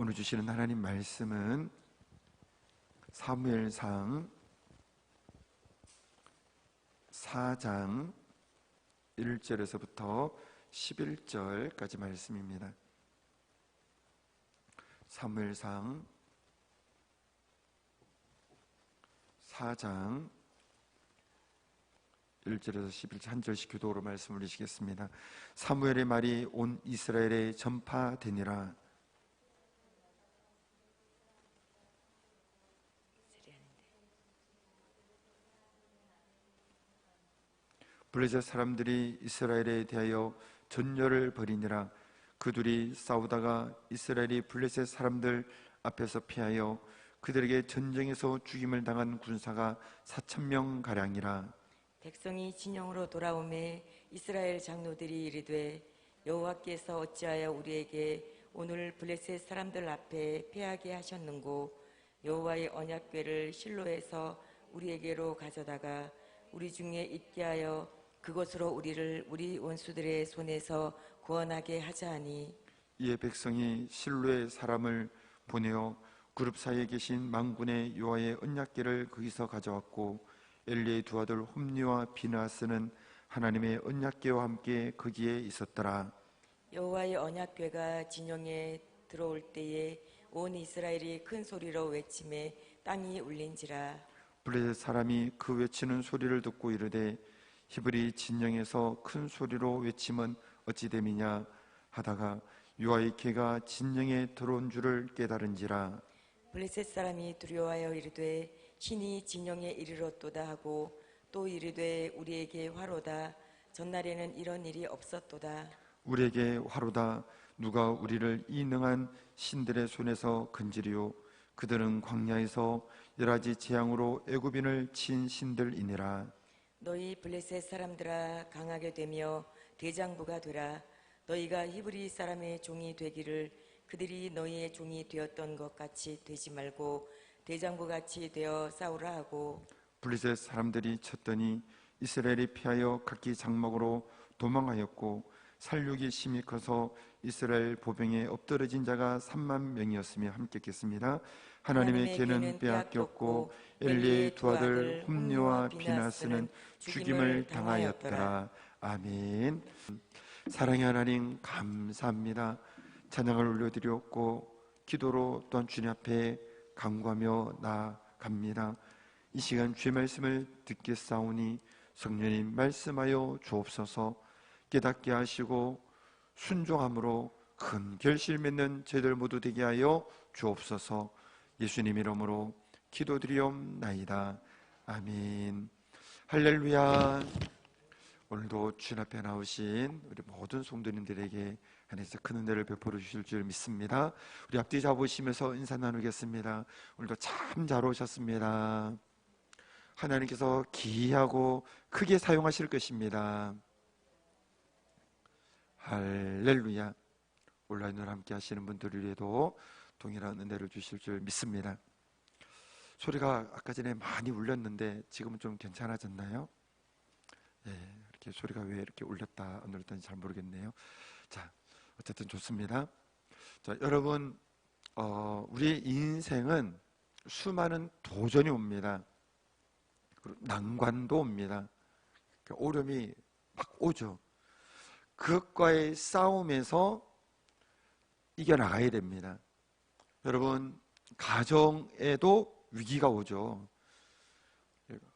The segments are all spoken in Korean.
오늘 주시는 하나님 말씀은 사무엘상 4장 1절에서부터 11절까지 말씀입니다. 사무엘상 4장 1절에서 11절 한 절씩 교독으로 말씀 올리시겠습니다. 사무엘의 말이 온 이스라엘에 전파되니라. 블레셋 사람들이 이스라엘에 대하여 전열을 벌이니라. 그들이 싸우다가 이스라엘이 블레셋 사람들 앞에서 피하여 그들에게 전쟁에서 죽임을 당한 군사가 4,000명 가량이라. 백성이 진영으로 돌아오매 이스라엘 장로들이 이르되 여호와께서 어찌하여 우리에게 오늘 블레셋 사람들 앞에 패하게 하셨는고, 여호와의 언약궤를 실로에서 우리에게로 가져다가 우리 중에 있게 하여 그곳으로 우리를 우리 원수들의 손에서 구원하게 하자 하니, 이에 백성이 실로의 사람을 보내어 그룹 사이에 계신 만군의 여호와의 언약궤를 거기서 가져왔고, 엘리의 두 아들 홈니와 비나스는 하나님의 언약궤와 함께 거기에 있었더라. 여호와의 언약궤가 진영에 들어올 때에 온 이스라엘이 큰 소리로 외치매 땅이 울린지라. 블레셋 사람이 그 외치는 소리를 듣고 이르되 히브리 진영에서 큰 소리로 외치면 어찌 됨이냐 하다가 여호와의 궤가 진영에 들어온 줄을 깨달은지라. 블레셋 사람이 두려워하여 이르되 신이 진영에 이르렀도다 하고, 또 이르되 우리에게 화로다. 전날에는 이런 일이 없었도다. 우리에게 화로다. 누가 우리를 이 능한 신들의 손에서 건지리요. 그들은 광야에서 여러가지 재앙으로 애굽인을 친 신들이니라. 너희 블레셋 사람들아, 강하게 되며 대장부가 되라. 너희가 히브리 사람의 종이 되기를 그들이 너희의 종이 되었던 것 같이 되지 말고 대장부같이 되어 싸우라 하고. 블레셋 사람들이 쳤더니 이스라엘이 피하여 각기 장막으로 도망하였고, 살육이 심히 커서 이스라엘 보병에 엎드러진 자가 3만 명이었으며. 함께 읽겠습니다. 하나님의 궤는 빼앗겼고 엘리의 두 아들 홈니와 비나스는 죽임을 당하였더라. 아멘. 사랑의 하나님, 감사합니다. 찬양을 올려드렸고 기도로 또한 주님 앞에 간구하며 나아갑니다. 이 시간 주의 말씀을 듣겠사오니 성령님 말씀하여 주옵소서. 깨닫게 하시고 순종함으로 큰 결실 맺는 저희들 모두 되게 하여 주옵소서. 예수님 이름으로 기도드리옵나이다. 아멘. 할렐루야. 오늘도 주님 앞에 나오신 우리 모든 성도님들에게 하나님께서 큰 은혜를 베풀어 주실 줄 믿습니다. 우리 앞뒤 잡으시면서 인사 나누겠습니다. 오늘도 참 잘 오셨습니다. 하나님께서 기이하고 크게 사용하실 것입니다. 할렐루야. 온라인으로 함께 하시는 분들 위에도 동일한 은혜를 주실 줄 믿습니다. 소리가 아까 전에 많이 울렸는데 지금은 좀 괜찮아졌나요? 이렇게 소리가 왜 이렇게 울렸다 안 울렸다는지 잘 모르겠네요. 자, 어쨌든 좋습니다. 자, 여러분, 우리 인생은 수많은 도전이 옵니다. 그리고 난관도 옵니다. 어려움이 막 오죠. 그것과의 싸움에서 이겨나가야 됩니다. 여러분, 가정에도 위기가 오죠.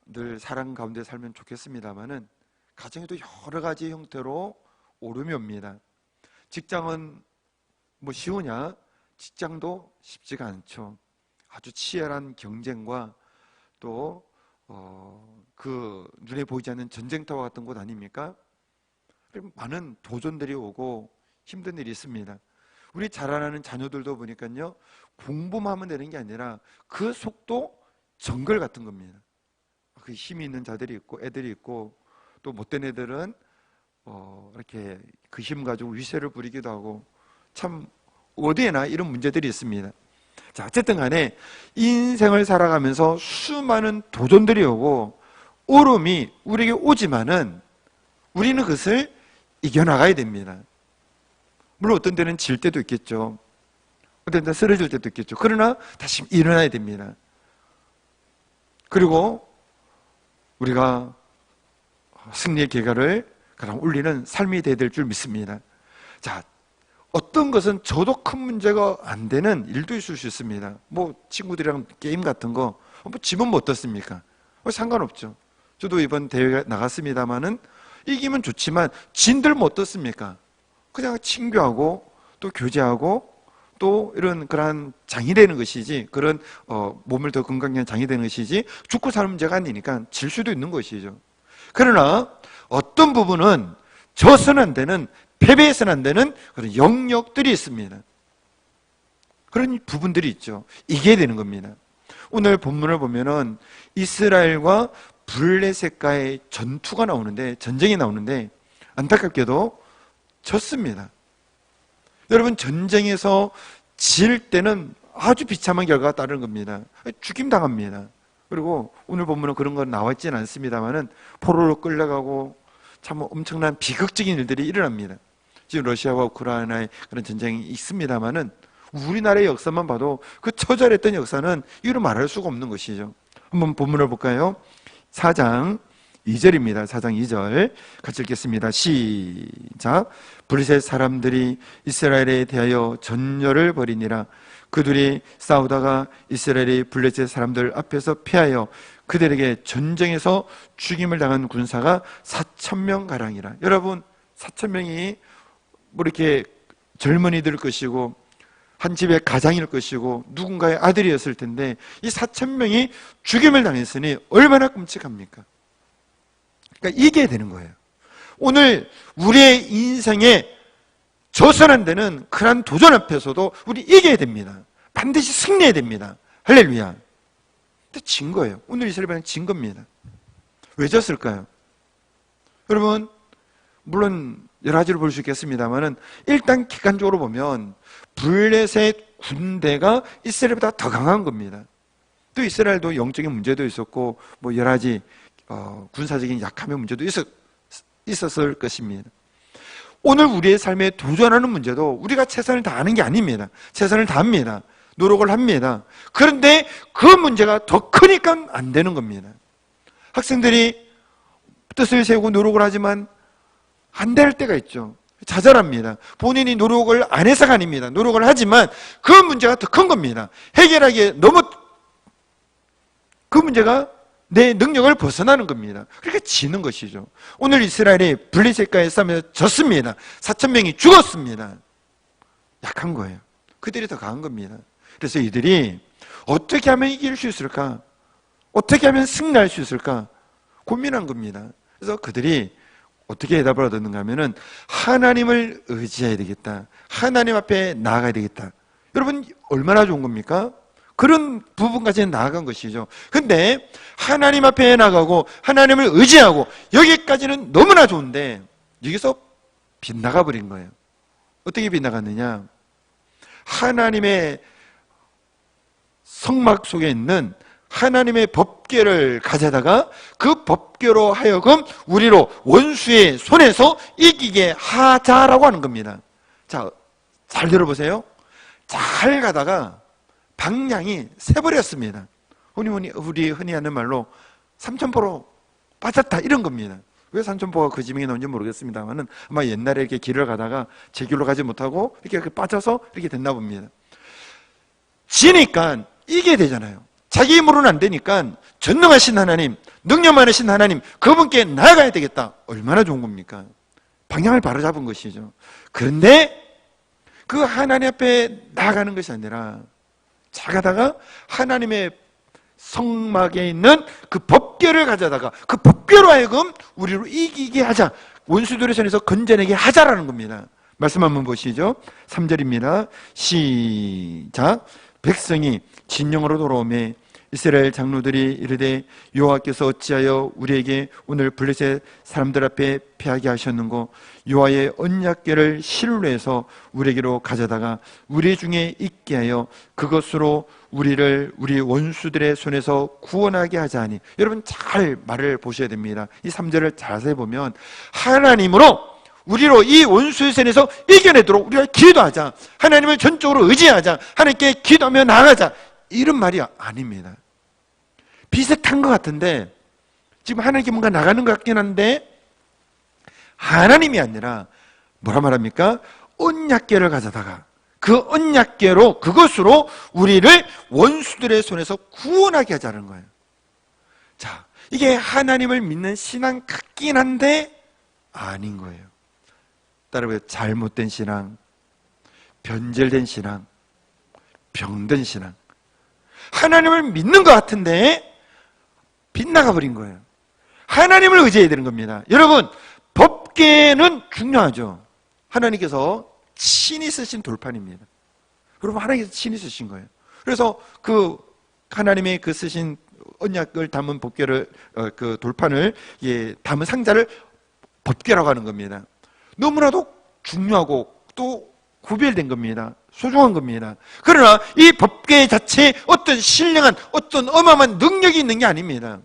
늘 사랑 가운데 살면 좋겠습니다만은 가정에도 여러 가지 형태로 오름이 옵니다. 직장은 뭐 쉬우냐? 직장도 쉽지가 않죠. 아주 치열한 경쟁과 또 그 눈에 보이지 않는 전쟁터와 같은 곳 아닙니까? 많은 도전들이 오고 힘든 일이 있습니다. 우리 자라나는 자녀들도 보니까요, 공부만 하면 되는 게 아니라 그 속도 정글 같은 겁니다. 그 힘이 있는 자들이 있고 애들이 있고, 또 못된 애들은 이렇게 그 힘 가지고 위세를 부리기도 하고, 참 어디에나 이런 문제들이 있습니다. 자, 어쨌든 간에 인생을 살아가면서 수많은 도전들이 오고 어려움이 우리에게 오지만은 우리는 그것을 이겨나가야 됩니다. 물론 어떤 때는 질 때도 있겠죠. 어떤 때 쓰러질 때도 있겠죠. 그러나 다시 일어나야 됩니다. 그리고 우리가 승리의 계가를 가장 올리는 삶이 되어야 될 줄 믿습니다. 자, 어떤 것은 저도 큰 문제가 안 되는 일도 있을 수 있습니다. 뭐 친구들이랑 게임 같은 거 지면 뭐 어떻습니까? 상관없죠. 저도 이번 대회 나갔습니다만은 이기면 좋지만 진들 뭐 어떻습니까? 그냥 친교하고 또 교제하고 또 이런 그러한 장이 되는 것이지, 그런 몸을 더 건강한 장이 되는 것이지 죽고 사는 문제가 아니니까 질 수도 있는 것이죠. 그러나 어떤 부분은 져서는 안 되는, 패배해서는 안 되는 그런 영역들이 있습니다. 그런 부분들이 있죠. 이겨야 되는 겁니다. 오늘 본문을 보면은 이스라엘과 블레셋과의 전투가 나오는데, 전쟁이 나오는데 안타깝게도 졌습니다. 여러분, 전쟁에서 질 때는 아주 비참한 결과가 따르는 겁니다. 죽임 당합니다. 그리고 오늘 본문은 그런 건 나와 있지는 않습니다만은 포로로 끌려가고 참 엄청난 비극적인 일들이 일어납니다. 지금 러시아와 우크라이나의 그런 전쟁이 있습니다만은 우리나라의 역사만 봐도 그 처절했던 역사는 이루 말할 수가 없는 것이죠. 한번 본문을 볼까요? 4장 2절입니다. 4장 2절 같이 읽겠습니다. 시작. 블레셋 사람들이 이스라엘에 대하여 전열을 벌이니라. 그들이 싸우다가 이스라엘이 블레셋 사람들 앞에서 패하여 그들에게 전쟁에서 죽임을 당한 군사가 4,000명 가량이라. 여러분, 4,000명이 뭐 이렇게 젊은이들 것이고 한 집의 가장일 것이고 누군가의 아들이었을 텐데 이 4,000명이 죽임을 당했으니 얼마나 끔찍합니까? 그러니까 이겨야 되는 거예요. 오늘 우리의 인생에 져서는 안 되는 그러한 도전 앞에서도 우리 이겨야 됩니다. 반드시 승리해야 됩니다. 할렐루야. 근데 진 거예요. 오늘 이스라엘은 진 겁니다. 왜 졌을까요? 여러분, 물론 여러 가지로 볼 수 있겠습니다만은 일단 객관적으로 보면 블레셋 군대가 이스라엘보다 더 강한 겁니다. 또 이스라엘도 영적인 문제도 있었고 뭐 여러 가지 군사적인 약함의 문제도 있었을 것입니다. 오늘 우리의 삶에 도전하는 문제도 우리가 최선을 다하는 게 아닙니다. 최선을 다합니다. 노력을 합니다. 그런데 그 문제가 더 크니까 안 되는 겁니다. 학생들이 뜻을 세우고 노력을 하지만 안 될 때가 있죠. 좌절합니다. 본인이 노력을 안 해서가 아닙니다. 노력을 하지만 그 문제가 더 큰 겁니다. 해결하기에 너무 그 문제가 내 능력을 벗어나는 겁니다. 그러니까 지는 것이죠. 오늘 이스라엘이 블레셋과의 싸움에서 졌습니다. 4,000명이 죽었습니다. 약한 거예요. 그들이 더 강한 겁니다. 그래서 이들이 어떻게 하면 이길 수 있을까? 어떻게 하면 승리할 수 있을까? 고민한 겁니다. 그래서 그들이 어떻게 대답을 얻었는가 하면은 하나님을 의지해야 되겠다. 하나님 앞에 나아가야 되겠다. 여러분, 얼마나 좋은 겁니까? 그런 부분까지는 나아간 것이죠. 근데 하나님 앞에 나가고 하나님을 의지하고 여기까지는 너무나 좋은데 여기서 빗나가 버린 거예요. 어떻게 빗나갔느냐? 하나님의 성막 속에 있는 하나님의 법궤를 가져다가 그 법궤로 하여금 우리로 원수의 손에서 이기게 하자라고 하는 겁니다. 자, 잘 들어보세요. 잘 가다가 방향이 새버렸습니다. 우리 흔히 하는 말로 삼천포로 빠졌다 이런 겁니다. 왜 삼천포가 그 지명이 나온지 모르겠습니다만은 아마 옛날에 이렇게 길을 가다가 제 길로 가지 못하고 이렇게 빠져서 이렇게 됐나 봅니다. 지니까 이게 되잖아요. 자기 힘으로는 안 되니까 전능하신 하나님, 능력 많으신 하나님, 그분께 나아가야 되겠다. 얼마나 좋은 겁니까? 방향을 바로 잡은 것이죠. 그런데 그 하나님 앞에 나아가는 것이 아니라 잘 가다가 하나님의 성막에 있는 그 법궤를 가져다가 그 법궤로 하여금 우리로 이기게 하자, 원수들의 손에서 건져내게 하자라는 겁니다. 말씀 한번 보시죠. 3절입니다. 시작. 백성이 진영으로 돌아오매 이스라엘 장로들이 이르되 여호와께서 어찌하여 우리에게 오늘 블레셋 사람들 앞에 패하게 하셨는고 여호와의 언약궤를 실로해서 우리에게로 가져다가 우리 중에 있게 하여 그것으로 우리를 우리 원수들의 손에서 구원하게 하자 하니. 여러분 잘 말을 보셔야 됩니다. 이 3절을 자세히 보면 하나님으로 우리로 이 원수의 손에서 이겨내도록 우리가 기도하자. 하나님을 전적으로 의지하자. 하나님께 기도하며 나아가자. 이런 말이 아닙니다. 비슷한 것 같은데 지금 하나님께 뭔가 나가는 것 같긴 한데 하나님이 아니라 뭐라 말합니까? 언약궤를 가져다가 그 언약궤로 그것으로 우리를 원수들의 손에서 구원하게 하자는 거예요. 자, 이게 하나님을 믿는 신앙 같긴 한데 아닌 거예요. 따라서 잘못된 신앙, 변절된 신앙, 병든 신앙. 하나님을 믿는 것 같은데 빗나가 버린 거예요. 하나님을 의지해야 되는 겁니다. 여러분, 법궤는 중요하죠. 하나님께서 친히 쓰신 돌판입니다. 여러분, 하나님께서 친히 쓰신 거예요. 그래서 그 하나님의 그 쓰신 언약을 담은 법궤를 그 돌판을 담은 상자를 법궤라고 하는 겁니다. 너무나도 중요하고 또 구별된 겁니다. 소중한 겁니다. 그러나 이 법궤 자체에 어떤 신령한 어떤 어마어마한 능력이 있는 게 아닙니다.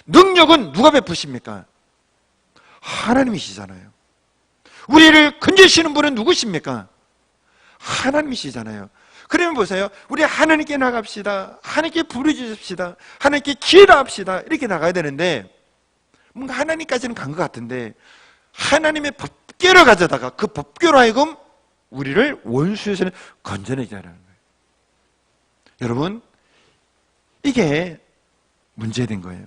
능력은 누가 베푸십니까? 하나님이시잖아요. 우리를 건지시는 분은 누구십니까? 하나님이시잖아요. 그러면 보세요. 우리 하나님께 나갑시다. 하나님께 부르짖읍시다. 하나님께 기도합시다. 이렇게 나가야 되는데 뭔가 하나님까지는 간 것 같은데 하나님의 법궤를 가져다가 그 법궤로 하여금 우리를 원수에서 건져내게 하는 거예요. 여러분, 이게 문제된 거예요.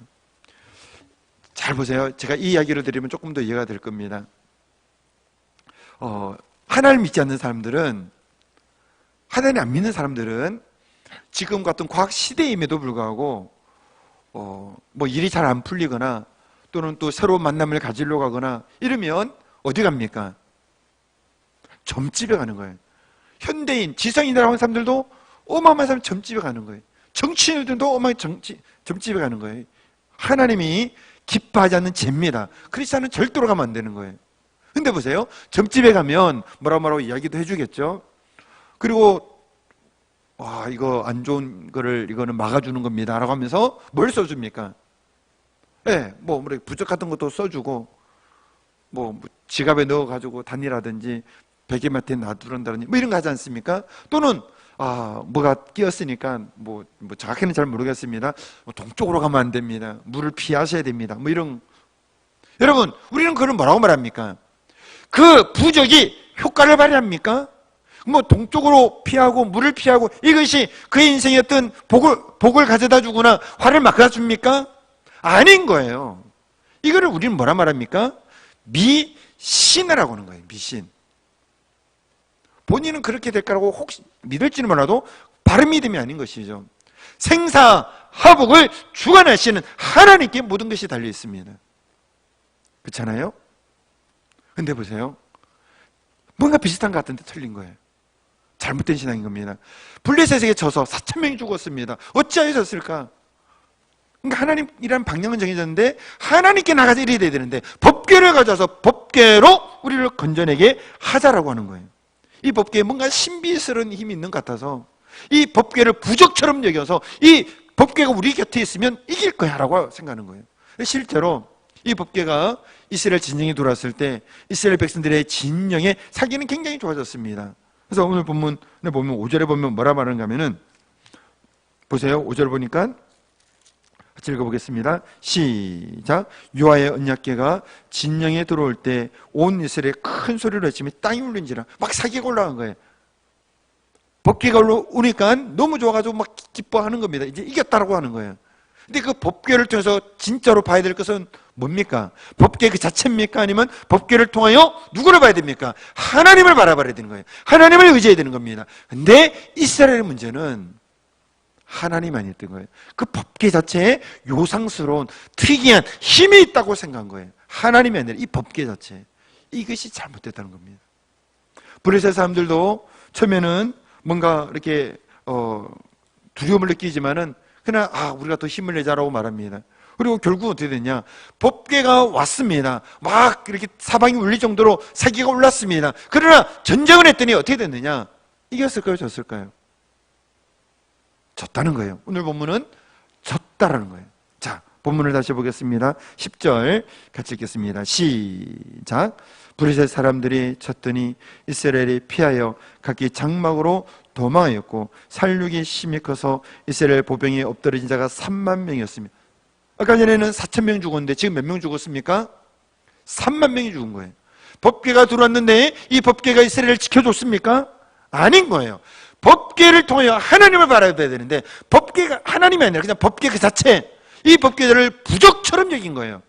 잘 보세요. 제가 이 이야기를 드리면 조금 더 이해가 될 겁니다. 하나님 믿지 않는 사람들은, 하나님 안 믿는 사람들은 지금 같은 과학 시대임에도 불구하고 뭐 일이 잘 안 풀리거나 또는 또 새로운 만남을 가지려고 하거나 이러면 어디 갑니까? 점집에 가는 거예요. 현대인, 지성인이라고 하는 사람들도 어마어마한 사람 점집에 가는 거예요. 정치인들도 어마어마한 점집에 가는 거예요. 하나님이 기뻐하지 않는 죄입니다. 크리스찬은 절대로 가면 안 되는 거예요. 근데 보세요. 점집에 가면 뭐라고 이야기도 해주겠죠. 그리고 이거 안 좋은 거를 이거는 막아주는 겁니다 라고 하면서 뭘 써줍니까? 뭐 부적 같은 것도 써주고 뭐 지갑에 넣어가지고 다니라든지 베개맡에 놔두른다든지 뭐 이런 거 하지 않습니까? 또는 뭐가 끼었으니까 뭐 정확히는 잘 모르겠습니다. 동쪽으로 가면 안 됩니다. 물을 피하셔야 됩니다. 뭐 이런. 여러분, 우리는 그걸 뭐라고 말합니까? 그 부적이 효과를 발휘합니까? 뭐 동쪽으로 피하고 물을 피하고 이것이 그의 인생의 어떤 복을 가져다 주거나 화를 막아 줍니까? 아닌 거예요. 이거를 우리는 뭐라 말합니까? 미신이라고 하는 거예요. 미신. 본인은 그렇게 될 거라고 혹시 믿을지는 몰라도 바른 믿음이 아닌 것이죠. 생사화복을 주관하시는 하나님께 모든 것이 달려 있습니다. 그렇잖아요? 근데 보세요. 뭔가 비슷한 것 같은데 틀린 거예요. 잘못된 신앙인 겁니다. 블레셋에게 져서 4,000명이 죽었습니다. 어찌하여 졌을까? 그러니까 하나님이라는 방향은 정해졌는데 하나님께 나가서 이래야 되는데 법궤를 가져와서 법궤로 우리를 건져내게 하자라고 하는 거예요. 이 법궤에 뭔가 신비스러운 힘이 있는 것 같아서 이 법궤를 부적처럼 여겨서 이 법궤가 우리 곁에 있으면 이길 거야 라고 생각하는 거예요. 실제로 이 법궤가 이스라엘 진영에 들어왔을 때 이스라엘 백성들의 진영의 사기는 굉장히 좋아졌습니다. 그래서 오늘 본문에 보면 5절에 보면 뭐라 말하는가 하면은 보세요. 5절 보니까 같이 읽어보겠습니다. 시작. 여호와의 언약궤가 진영에 들어올 때 온 이스라엘에 큰 소리로 외치며 땅이 울린지라. 막 사기가 올라간 거예요. 법궤가 오니까 너무 좋아가지고 막 기뻐하는 겁니다. 이제 이겼다라고 하는 거예요. 근데 그 법궤를 통해서 진짜로 봐야 될 것은 뭡니까? 법궤 그 자체입니까? 아니면 법궤를 통하여 누구를 봐야 됩니까? 하나님을 바라봐야 되는 거예요. 하나님을 의지해야 되는 겁니다. 근데 이스라엘의 문제는 하나님 아니었던 거예요. 그 법궤 자체에 요상스러운 특이한 힘이 있다고 생각한 거예요. 하나님이 아니라 이 법궤 자체. 이것이 잘못됐다는 겁니다. 블레셋 사람들도 처음에는 뭔가 이렇게 두려움을 느끼지만은 그러나 우리가 더 힘을 내자라고 말합니다. 그리고 결국 어떻게 됐냐? 법궤가 왔습니다. 막 이렇게 사방이 울릴 정도로 사기가 올랐습니다. 그러나 전쟁을 했더니 어떻게 됐느냐? 이겼을까요? 졌을까요? 졌다는 거예요. 오늘 본문은 졌다라는 거예요. 자, 본문을 다시 보겠습니다. 10절 같이 읽겠습니다. 시작. 블레셋 사람들이 쳤더니 이스라엘이 피하여 각기 장막으로 도망하였고 살육이 심히 커서 이스라엘 보병이 엎드러진 자가 3만 명이었습니다. 아까 전에는 4천 명 죽었는데 지금 몇 명 죽었습니까? 3만 명이 죽은 거예요. 법궤가 들어왔는데 이 법궤가 이스라엘을 지켜줬습니까? 아닌 거예요. 법궤를 통하여 하나님을 바라봐야 되는데 법궤가 하나님이 아니라 그냥 법궤 그 자체, 이 법궤를 부적처럼 여긴 거예요.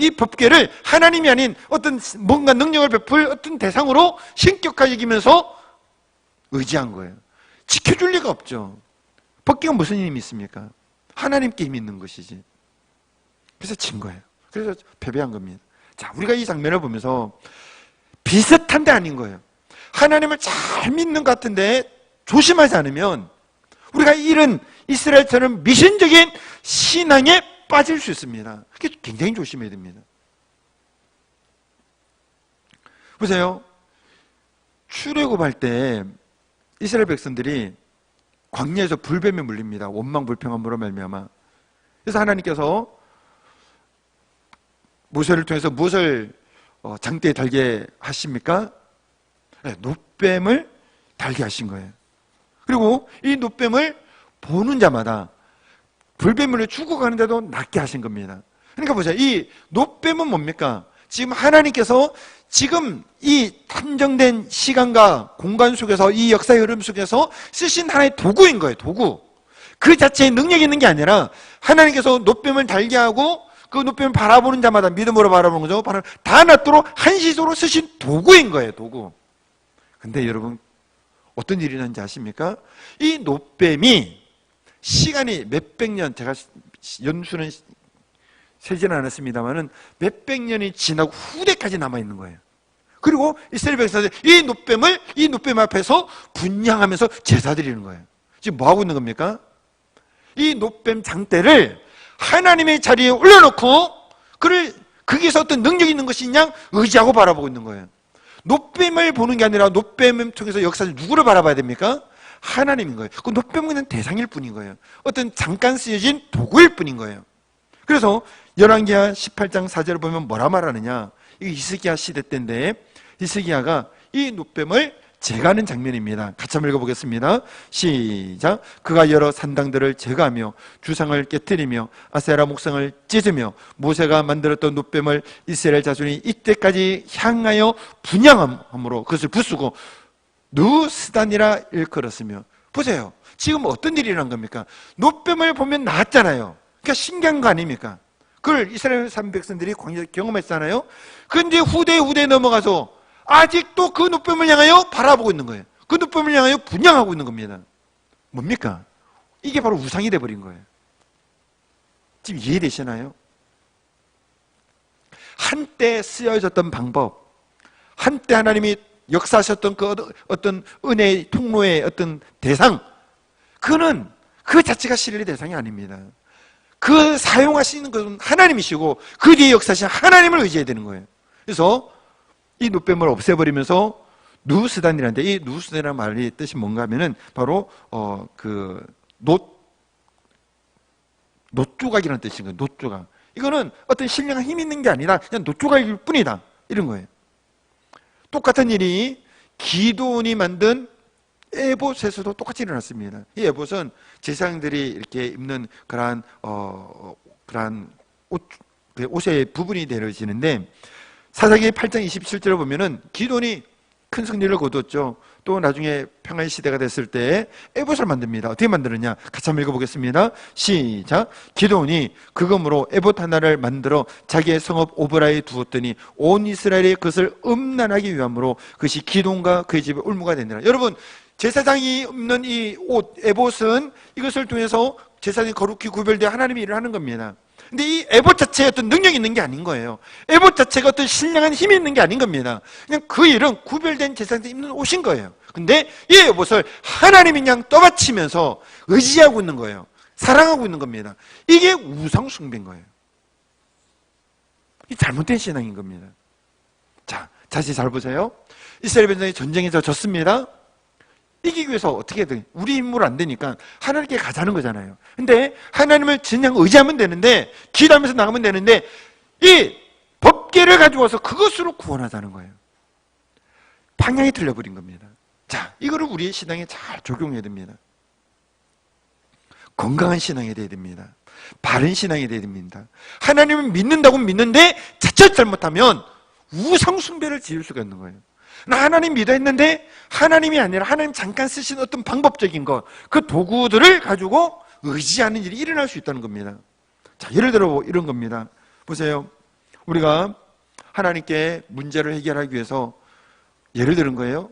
이 법궤를 하나님이 아닌 어떤 뭔가 능력을 베풀 어떤 대상으로 신격화해 여기면서 의지한 거예요. 지켜줄 리가 없죠. 법궤가 무슨 힘이 있습니까? 하나님께 힘이 있는 것이지. 그래서 진 거예요. 그래서 패배한 겁니다. 자, 우리가 이 장면을 보면서 비슷한데 아닌 거예요. 하나님을 잘 믿는 것 같은데 조심하지 않으면 우리가 잃은 이스라엘처럼 미신적인 신앙에 빠질 수 있습니다. 그게 굉장히 조심해야 됩니다. 보세요. 출애굽할 때 이스라엘 백성들이 광야에서 불뱀에 물립니다. 원망불평함으로 말미암아. 그래서 하나님께서 모세를 통해서 무엇을 장대에 달게 하십니까? 네, 놋뱀을 달게 하신 거예요. 그리고 이 놋뱀을 보는 자마다 불뱀을 죽어가는데도 낫게 하신 겁니다. 그러니까 보세요. 이 놋뱀은 뭡니까? 지금 하나님께서 지금 이 한정된 시간과 공간 속에서 이 역사의 흐름 속에서 쓰신 하나의 도구인 거예요. 도구. 그 자체의 능력이 있는 게 아니라 하나님께서 놋뱀을 달게 하고 그 놋뱀을 바라보는 자마다 믿음으로 바라보는 거죠. 다 낫도록 한시적으로 쓰신 도구인 거예요. 도구. 근데 여러분 어떤 일이 났는지 아십니까? 이 놋뱀이 시간이 몇백 년, 제가 연수는 세지는 않았습니다만은 몇백 년이 지나고 후대까지 남아있는 거예요. 그리고 이스라엘 백성들이 이 놋뱀 앞에서 분향하면서 제사 드리는 거예요. 지금 뭐 하고 있는 겁니까? 이 놋뱀 장대를 하나님의 자리에 올려놓고 그를 거기서 어떤 능력이 있는 것이냐 의지하고 바라보고 있는 거예요. 놋뱀을 보는 게 아니라 놋뱀을 통해서 역사를 누구를 바라봐야 됩니까? 하나님인 거예요. 그 놋뱀은 그냥 대상일 뿐인 거예요. 어떤 잠깐 쓰여진 도구일 뿐인 거예요. 그래서 열왕기하 18장 4절을 보면 뭐라 말하느냐, 이게 히스기야 시대 때인데 히스기야가 이 놋뱀을 제거하는 장면입니다. 같이 한번 읽어보겠습니다. 시작. 그가 여러 산당들을 제거하며 주상을 깨뜨리며 아세라 목상을 찢으며 모세가 만들었던 놋뱀을 이스라엘 자손이 이때까지 향하여 분향함으로 그것을 부수고 누스단이라 일컬었으며. 보세요. 지금 어떤 일이 일어난 겁니까? 놋뱀을 보면 나았잖아요. 그러니까 신기한 거 아닙니까? 그걸 이스라엘 백성들이 경험했잖아요. 그런데 후대에 넘어가서 아직도 그 놋뱀을 향하여 바라보고 있는 거예요. 그 놋뱀을 향하여 분향하고 있는 겁니다. 뭡니까? 이게 바로 우상이 돼버린 거예요. 지금 이해되시나요? 한때 쓰여졌던 방법, 한때 하나님이 역사하셨던 그 어떤 은혜의 통로의 어떤 대상, 그는 그 자체가 신뢰의 대상이 아닙니다. 그 사용하시는 것은 하나님이시고 그 뒤에 역사하신 하나님을 의지해야 되는 거예요. 그래서 이 놋뱀을 없애버리면서 누스단이라는데, 이 누스단이라는 말의 뜻이 뭔가 하면은 바로 그 놋조각이라는 뜻인 거예요. 놋조각. 이거는 어떤 신령한 힘이 있는 게 아니라 그냥 놋조각일 뿐이다, 이런 거예요. 똑같은 일이 기드온이 만든 에봇에서도 똑같이 일어났습니다. 이 에봇은 제사장들이 이렇게 입는 그러한 옷의 부분이 내려지는데, 사사기 8장 27절을 보면은 기드온이 큰 승리를 거두었죠. 또 나중에 평화의 시대가 됐을 때 에봇을 만듭니다. 어떻게 만드느냐? 같이 한번 읽어보겠습니다. 시작. 기드온이 그 금으로 에봇 하나를 만들어 자기의 성읍 오브라에 두었더니 온 이스라엘이 그것을 음란하기 위함으로 그것이 기드온과 그의 집에 올무가 되니라. 여러분, 제사장이 입는 이 옷, 에봇은 이것을 통해서 제사장이 거룩히 구별되어 하나님의 일을 하는 겁니다. 근데 이 에봇 자체에 어떤 능력이 있는 게 아닌 거예요. 에봇 자체가 어떤 신령한 힘이 있는 게 아닌 겁니다. 그냥 그 일은 구별된 제사장이 입는 옷인 거예요. 근데 이 에봇을 하나님이 그냥 떠받치면서 의지하고 있는 거예요. 사랑하고 있는 겁니다. 이게 우상 숭배인 거예요. 이 잘못된 신앙인 겁니다. 자, 자세히 잘 보세요. 이스라엘 백성이 전쟁에서 졌습니다. 이기기 위해서 어떻게 해야 돼? 우리 힘으로 안 되니까 하나님께 가자는 거잖아요. 근데 하나님을 그냥 의지하면 되는데, 기도하면서 나가면 되는데, 이 법궤를 가지고 와서 그것으로 구원하자는 거예요. 방향이 틀려버린 겁니다. 자, 이거를 우리의 신앙에 잘 적용해야 됩니다. 건강한 신앙이 돼야 됩니다. 바른 신앙이 돼야 됩니다. 하나님을 믿는다고 믿는데 자칫 잘못하면 우상숭배를 지을 수가 있는 거예요. 나 하나님 믿어 했는데 하나님이 아니라 하나님 잠깐 쓰신 어떤 방법적인 것, 그 도구들을 가지고 의지하는 일이 일어날 수 있다는 겁니다. 자, 예를 들어 이런 겁니다. 보세요. 우리가 하나님께 문제를 해결하기 위해서 예를 들은 거예요.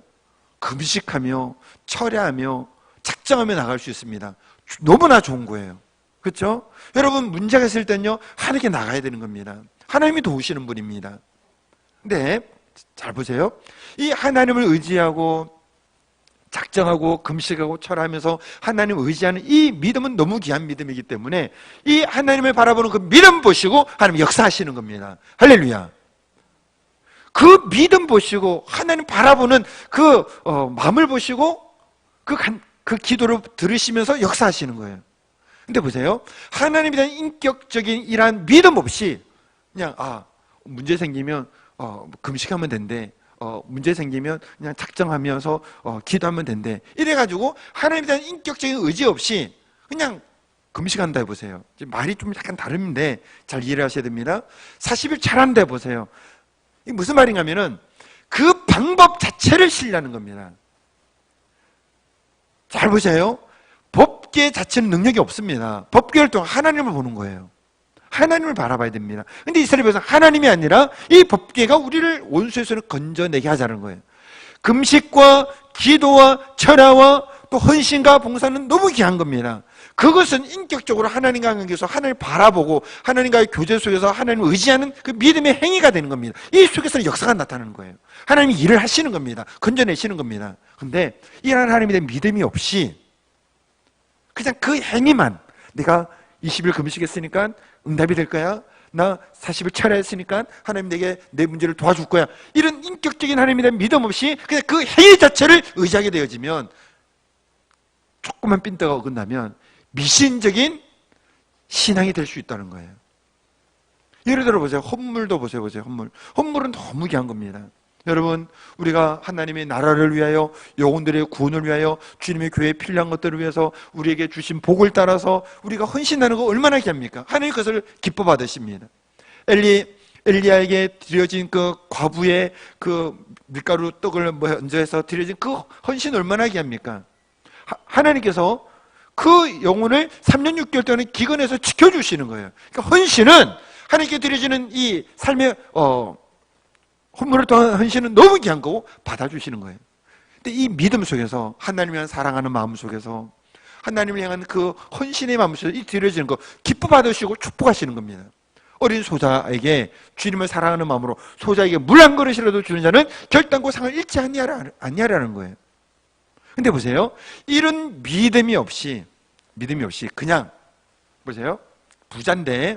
금식하며 철야하며 작정하며 나갈 수 있습니다. 너무나 좋은 거예요. 그렇죠? 여러분, 문제가 있을 때는요, 하나님께 나가야 되는 겁니다. 하나님이 도우시는 분입니다. 근데 잘 보세요. 이 하나님을 의지하고 작정하고 금식하고 철하면서 하나님을 의지하는 이 믿음은 너무 귀한 믿음이기 때문에 이 하나님을 바라보는 그 믿음 보시고 하나님 역사하시는 겁니다. 할렐루야. 그 믿음 보시고 하나님 바라보는 그 마음을 보시고 그 기도를 들으시면서 역사하시는 거예요. 근데 보세요. 하나님에 대한 인격적인 이러한 믿음 없이 그냥 문제 생기면 금식하면 된대. 문제 생기면 그냥 작정하면서 기도하면 된대. 이래가지고 하나님에 대한 인격적인 의지 없이 그냥 금식한다 해보세요. 말이 좀 약간 다른데 잘 이해를 하셔야 됩니다. 40일 잘한다 해보세요. 이게 무슨 말인가면은 그 방법 자체를 신뢰하는 겁니다. 잘 보세요. 법궤 자체는 능력이 없습니다. 법궤를 통해 하나님을 보는 거예요. 하나님을 바라봐야 됩니다. 근데 이스라엘 백성 하나님이 아니라 이 법궤가 우리를 원수에서 건져내게 하자는 거예요. 금식과 기도와 철야와 또 헌신과 봉사는 너무 귀한 겁니다. 그것은 인격적으로 하나님과 관계에서 하나님을 바라보고 하나님과의 교제 속에서 하나님을 의지하는 그 믿음의 행위가 되는 겁니다. 이 속에서는 역사가 나타나는 거예요. 하나님이 일을 하시는 겁니다. 건져내시는 겁니다. 근데 이런 하나님에 대한 믿음이 없이 그냥 그 행위만, 내가 20일 금식했으니까 응답이 될 거야, 나 40일 철야했으니까 하나님 내게 내 문제를 도와줄 거야, 이런 인격적인 하나님에 대한 믿음 없이 그냥 그 행위 자체를 의지하게 되어지면, 조금만 삔떠가 어긋나면 미신적인 신앙이 될 수 있다는 거예요. 예를 들어 보세요. 헌물도 보세요. 헌물은 너무 귀한 겁니다. 여러분, 우리가 하나님의 나라를 위하여, 영혼들의 구원을 위하여, 주님의 교회에 필요한 것들을 위해서 우리에게 주신 복을 따라서 우리가 헌신하는 거 얼마나 귀합니까? 하나님 그것을 기뻐 받으십니다. 엘리야에게 드려진 그 과부의 그 밀가루 떡을 얹어서 드려진 그 헌신 얼마나 귀합니까? 하나님께서 그 영혼을 3년 6개월 동안 기근에서 지켜주시는 거예요. 그러니까 헌신은, 하나님께 드려지는 이 삶의 헌물을 통한 헌신은 너무 귀한 거고 받아주시는 거예요. 근데 이 믿음 속에서, 하나님을 사랑하는 마음 속에서, 하나님을 향한 그 헌신의 마음 속에서 이 드려지는 거 기뻐 받으시고 축복하시는 겁니다. 어린 소자에게 주님을 사랑하는 마음으로 소자에게 물 한 그릇이라도 주는 자는 결단코 상을 잃지 아니하라는 거예요. 근데 보세요. 이런 믿음이 없이 그냥, 보세요. 부자인데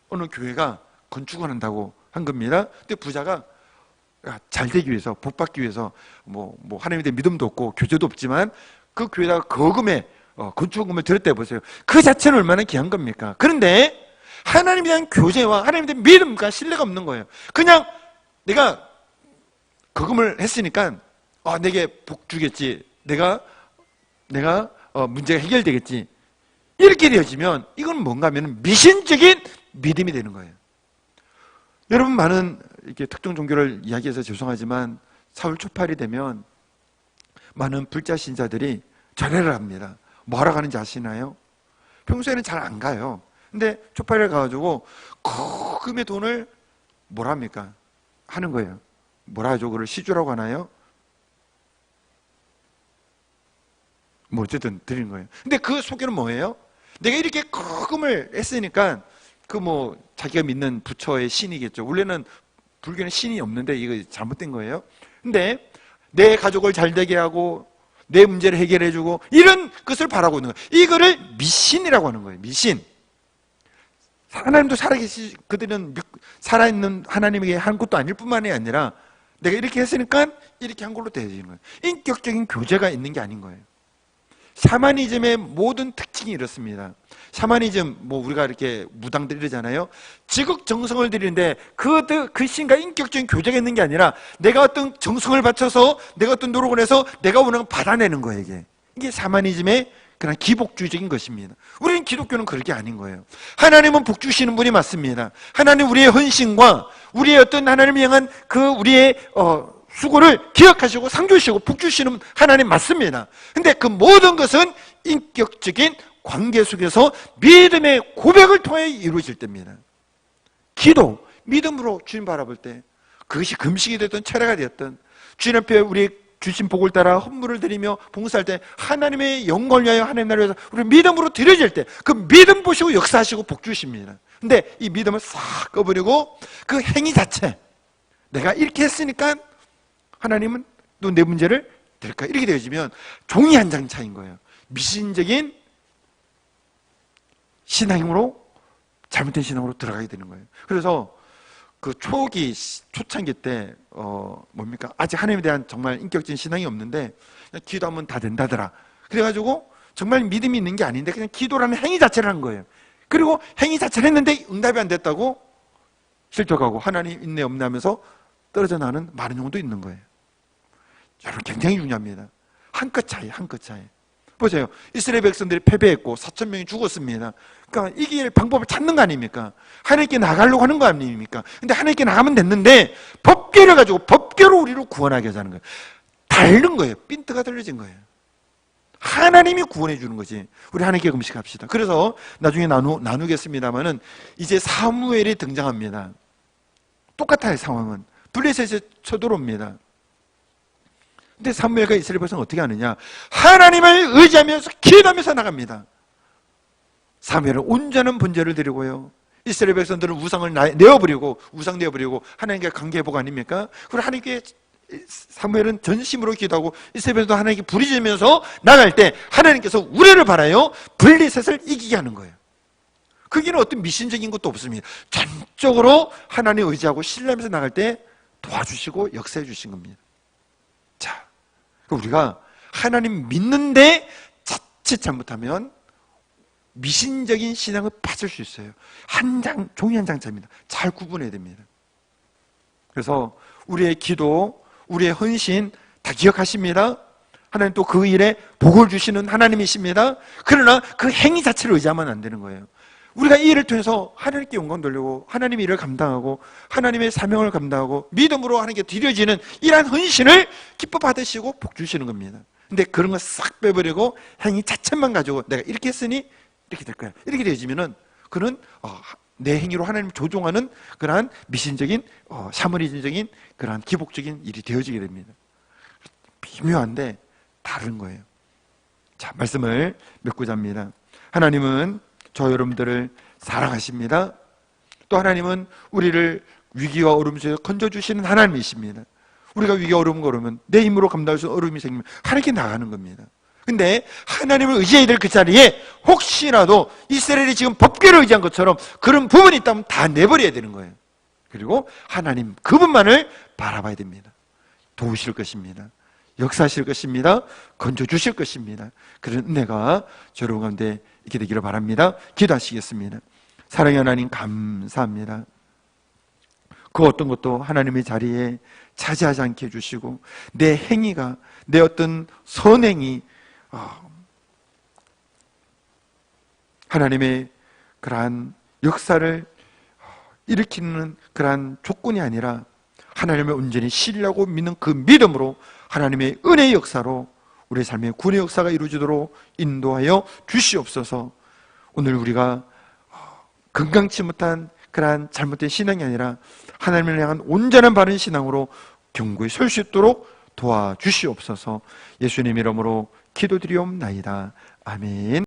어느 교회가 건축을 한다고 한 겁니다. 근데 부자가 잘 되기 위해서, 복 받기 위해서 뭐 하나님에 대한 믿음도 없고 교제도 없지만 그 교회다가 거금에 건축금을 들였다 보세요. 그 자체는 얼마나 귀한 겁니까? 그런데 하나님에 대한 교제와 하나님에 대한 믿음과 신뢰가 없는 거예요. 그냥 내가 거금을 했으니까 내게 복 주겠지, 내가 문제가 해결되겠지, 이렇게 되어지면 이건 뭔가 하면 미신적인 믿음이 되는 거예요. 여러분, 많은 이렇게 특정 종교를 이야기해서 죄송하지만 사흘 초팔이 되면 많은 불자 신자들이 절회를 합니다. 뭐 하러 가는지 아시나요? 평소에는 잘 안 가요. 근데 초팔을 가가지고 거금의 돈을 뭐라 합니까? 하는 거예요. 뭐라 하죠? 그걸 시주라고 하나요? 뭐 어쨌든 드리는 거예요. 근데 그 속에는 뭐예요? 내가 이렇게 거금을 했으니까 자기가 믿는 부처의 신이겠죠. 원래는 불교는 신이 없는데 이거 잘못된 거예요. 근데 내 가족을 잘 되게 하고 내 문제를 해결해 주고 이런 것을 바라고 있는 거예요. 이거를 미신이라고 하는 거예요. 미신. 하나님도 그들은 살아있는 하나님에게 한 것도 아닐 뿐만이 아니라 내가 이렇게 했으니까 이렇게 한 걸로 되어지는 거예요. 인격적인 교제가 있는 게 아닌 거예요. 샤머니즘의 모든 특징이 이렇습니다. 샤머니즘, 우리가 이렇게 무당들 이러잖아요. 지극정성을 드리는데 그 신과 인격적인 교제가 있는 게 아니라 내가 어떤 정성을 바쳐서 내가 어떤 노력을 해서 내가 원하는 걸 받아내는 거예요. 이게 샤머니즘의 그런 기복주의적인 것입니다. 우리는 기독교는 그렇게 아닌 거예요. 하나님은 복 주시는 분이 맞습니다. 하나님 우리의 헌신과 우리의 어떤 하나님을 향한 우리의 수고를 기억하시고 상 주시고 복 주시는 하나님 맞습니다. 근데 그 모든 것은 인격적인 관계 속에서 믿음의 고백을 통해 이루어질 때입니다. 기도, 믿음으로 주님 바라볼 때 그것이 금식이 되었든 철회가 되었든 주님 앞에 우리 주신 복을 따라 헌물을 드리며 봉사할 때 하나님의 영광을 위하여 하나님 나라를 위해서 우리 믿음으로 드려질 때 그 믿음 보시고 역사하시고 복 주십니다. 근데 이 믿음을 싹 꺼버리고 그 행위 자체, 내가 이렇게 했으니까 하나님은 또 내 문제를 될까? 이렇게 되어지면 종이 한 장 차인 거예요. 미신적인 신앙으로, 잘못된 신앙으로 들어가게 되는 거예요. 그래서 그 초창기 때 아직 하나님에 대한 정말 인격적인 신앙이 없는데 그냥 기도하면 다 된다더라. 그래가지고 정말 믿음이 있는 게 아닌데 그냥 기도라는 행위 자체를 한 거예요. 그리고 행위 자체를 했는데 응답이 안 됐다고 실족하고 하나님 있네 없네 하면서 떨어져 나가는 많은 경우도 있는 거예요. 여러분 굉장히 중요합니다. 한 끗 차이. 보세요. 이스라엘 백성들이 패배했고 4,000명이 죽었습니다. 그러니까 이길 방법을 찾는 거 아닙니까? 하나님께 나가려고 하는 거 아닙니까? 근데 하나님께 나가면 됐는데 법궤를 가지고 법궤로 우리를 구원하게 하자는 거예요. 다른 거예요. 핀트가 들려진 거예요. 하나님이 구원해 주는 거지. 우리 하나님께 금식합시다. 그래서 나중에 나누겠습니다만은 이제 사무엘이 등장합니다. 똑같아요. 상황은 블레셋에 쳐들어옵니다. 근데 사무엘과 이스라엘 백성은 어떻게 하느냐? 하나님을 의지하면서 기도하면서 나갑니다. 사무엘은 온전한 번제를 드리고요. 이스라엘 백성들은 우상 내어버리고 하나님과 관계 회복 아닙니까? 그리고 하나님께 사무엘은 전심으로 기도하고 이스라엘 백성도 하나님께 부르짖으면서 나갈 때 하나님께서 우리를 바라요 블레셋을 이기게 하는 거예요. 그게는 어떤 미신적인 것도 없습니다. 전적으로 하나님 의지하고 신뢰하면서 나갈 때 도와주시고 역사해 주신 겁니다. 자, 우리가 하나님 믿는데 자칫 잘못하면 미신적인 신앙을 빠질 수 있어요. 종이 한 장짜입니다. 잘 구분해야 됩니다. 그래서 우리의 기도, 우리의 헌신 다 기억하십니다. 하나님 또 그 일에 복을 주시는 하나님이십니다. 그러나 그 행위 자체를 의지하면 안 되는 거예요. 우리가 이 일을 통해서 하나님께 영광 돌리고 하나님의 일을 감당하고 하나님의 사명을 감당하고 믿음으로 하나님께 드려지는 이러한 헌신을 기뻐 받으시고 복 주시는 겁니다. 근데 그런 거 싹 빼버리고 행위 자체만 가지고 내가 이렇게 했으니 이렇게 될 거야. 이렇게 되어지면은 그는 내 행위로 하나님을 조종하는 그러한 미신적인 샤머니즘적인 그러한 기복적인 일이 되어지게 됩니다. 미묘한데 다른 거예요. 자, 말씀을 맺고자 합니다. 하나님은 저 여러분들을 사랑하십니다. 또 하나님은 우리를 위기와 어려움 속에서 건져주시는 하나님이십니다. 우리가 위기와 어려움을 걸으면 내 힘으로 감당할 수 없는 어려움이 생기면 하나님께 나가는 겁니다. 근데 하나님을 의지해야 될 그 자리에 혹시라도 이스라엘이 지금 법궤를 의지한 것처럼 그런 부분이 있다면 다 내버려야 되는 거예요. 그리고 하나님 그분만을 바라봐야 됩니다. 도우실 것입니다. 역사하실 것입니다. 건져주실 것입니다. 그런 은혜가 여러분 가운데 있게 되기를 바랍니다. 기도하시겠습니다. 사랑의 하나님 감사합니다. 그 어떤 것도 하나님의 자리에 차지하지 않게 해주시고 내 행위가 내 어떤 선행이 하나님의 그러한 역사를 일으키는 그러한 조건이 아니라 하나님을 온전히 신뢰하고 믿는 그 믿음으로 하나님의 은혜의 역사로 우리의 삶의 구원의 역사가 이루어지도록 인도하여 주시옵소서. 오늘 우리가 건강치 못한 그러한 잘못된 신앙이 아니라 하나님을 향한 온전한 바른 신앙으로 견고히 설 수 있도록 도와주시옵소서. 예수님 이름으로 기도드리옵나이다. 아멘.